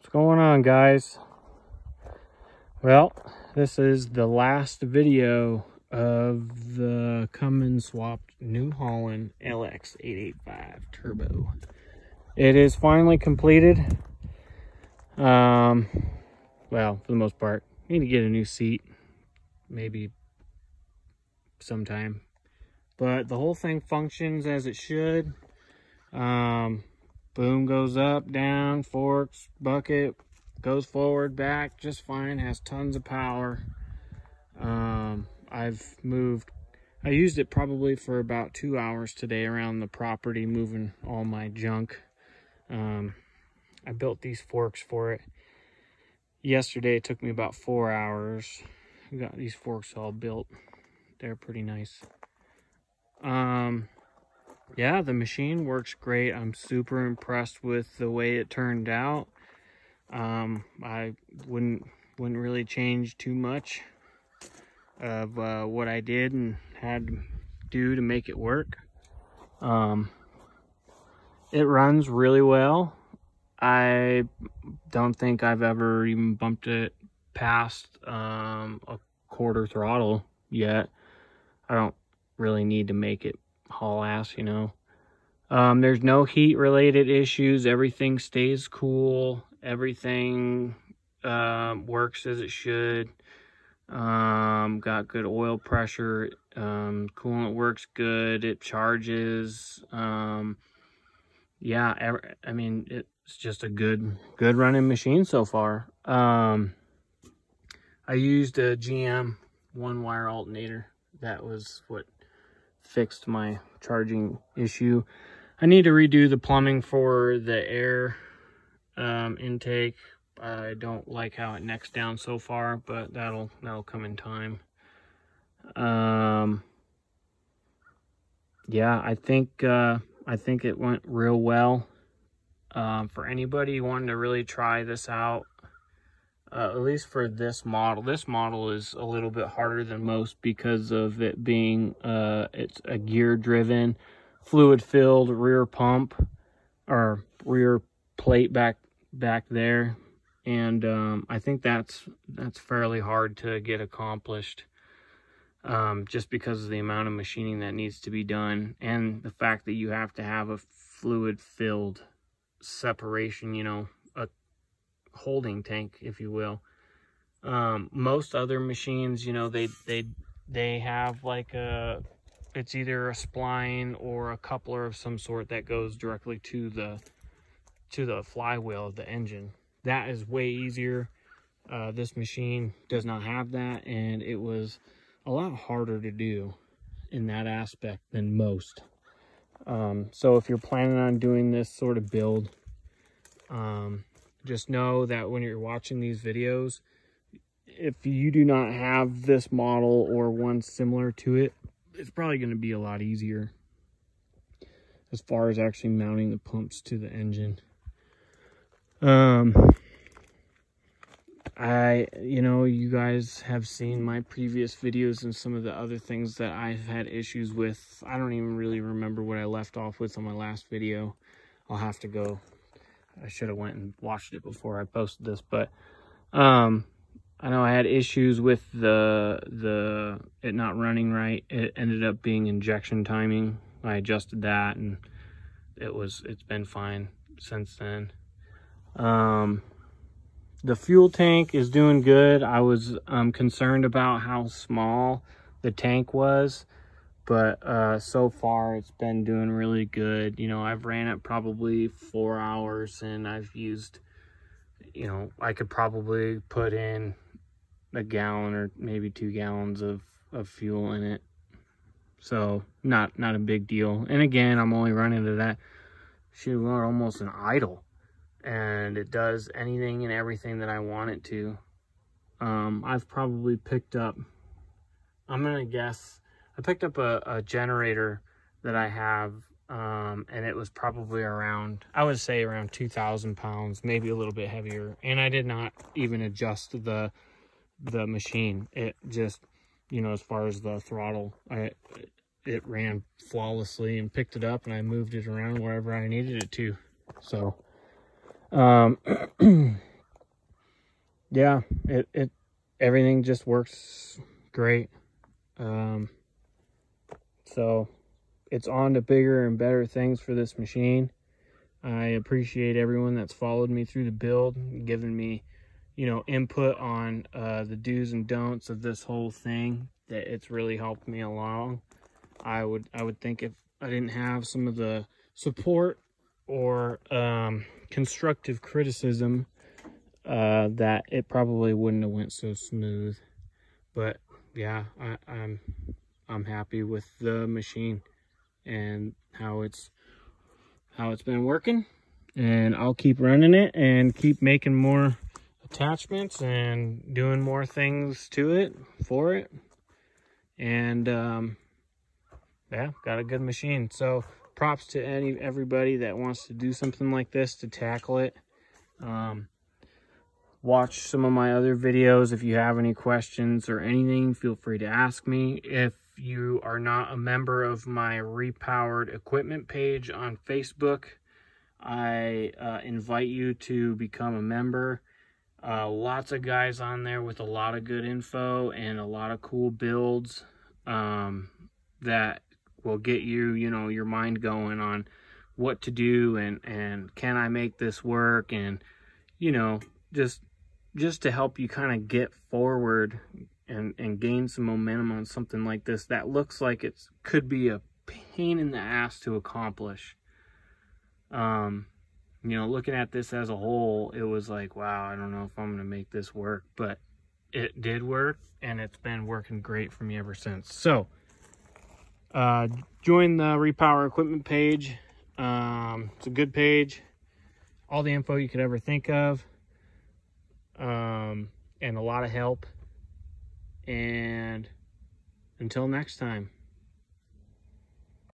What's going on, guys? Well, this is the last video of the Cummins swapped New Holland lx885 turbo. It is finally completed. Well, for the most part. Need to get a new seat, maybe sometime, but the whole thing functions as it should. Boom goes up, down, forks, bucket, goes forward, back just fine, has tons of power. I used it probably for about 2 hours today around the property, moving all my junk. I built these forks for it. Yesterday it took me about 4 hours. I got these forks all built. They're pretty nice. Yeah, the machine works great. I'm super impressed with the way it turned out. I wouldn't really change too much of what I did and had to do to make it work. It runs really well. I don't think I've ever even bumped it past a quarter throttle yet. I don't really need to make it haul ass, you know. There's no heat related issues. Everything stays cool. Everything works as it should. Got good oil pressure. Coolant works good. It charges. Yeah, I mean, it's just a good running machine so far. I used a GM one wire alternator. That was what fixed my charging issue. I need to redo the plumbing for the air intake. I don't like how it necks down so far, but that'll come in time. Yeah, I think it went real well. For anybody wanting to really try this out, at least for this model is a little bit harder than most because of it being it's a gear driven, fluid filled rear pump or rear plate back there, and I think that's fairly hard to get accomplished, just because of the amount of machining that needs to be done and the fact that you have to have a fluid filled separation, you know, a holding tank, if you will. Most other machines, you know, they have like it's either a spline or a coupler of some sort that goes directly to the flywheel of the engine. That is way easier. This machine does not have that, and it was a lot harder to do in that aspect than most. So if you're planning on doing this sort of build, just know that when you're watching these videos, if you do not have this model or one similar to it, it's probably going to be a lot easier as far as actually mounting the pumps to the engine. You know, you guys have seen my previous videos and some of the other things that I've had issues with. I don't even really remember what I left off with on my last video. I'll have to go. I should have went and watched it before I posted this, but I know I had issues with it not running right. It ended up being injection timing. I adjusted that, and it's been fine since then. The fuel tank is doing good. I was concerned about how small the tank was, but so far it's been doing really good. You know, I've ran it probably 4 hours, and I've used, you know, I could probably put in a gallon or maybe 2 gallons of fuel in it. So not a big deal. And again, I'm only running to that. Shoot, we're almost an idle. And it does anything and everything that I want it to. I've probably picked up, I'm gonna guess, I picked up a generator that I have, and it was probably around, I would say around 2,000 pounds, maybe a little bit heavier. And I did not even adjust the machine. It just, you know, as far as the throttle, it ran flawlessly, and picked it up and I moved it around wherever I needed it to. So yeah, everything just works great. So it's on to bigger and better things for this machine. I appreciate everyone that's followed me through the build, given me, you know, input on the do's and don'ts of this whole thing. That it's really helped me along. I would think if I didn't have some of the support or constructive criticism, that it probably wouldn't have went so smooth. But yeah, I'm happy with the machine and how it's been working, and I'll keep running it and keep making more attachments and doing more things to it for it. And yeah, got a good machine. So props to everybody that wants to do something like this, to tackle it. Watch some of my other videos. If you have any questions or anything, feel free to ask me. If you are not a member of my Repowered Equipment page on Facebook, I invite you to become a member. Lots of guys on there with a lot of good info and a lot of cool builds that will get you, you know, your mind going on what to do and can I make this work, and, you know, just to help you kind of get forward and gain some momentum on something like this that looks like it could be a pain in the ass to accomplish. You know, looking at this as a whole, it was like, wow, I don't know if I'm going to make this work, but it did work, and it's been working great for me ever since. So, join the Repower Equipment page. It's a good page. All the info you could ever think of. And a lot of help. And until next time.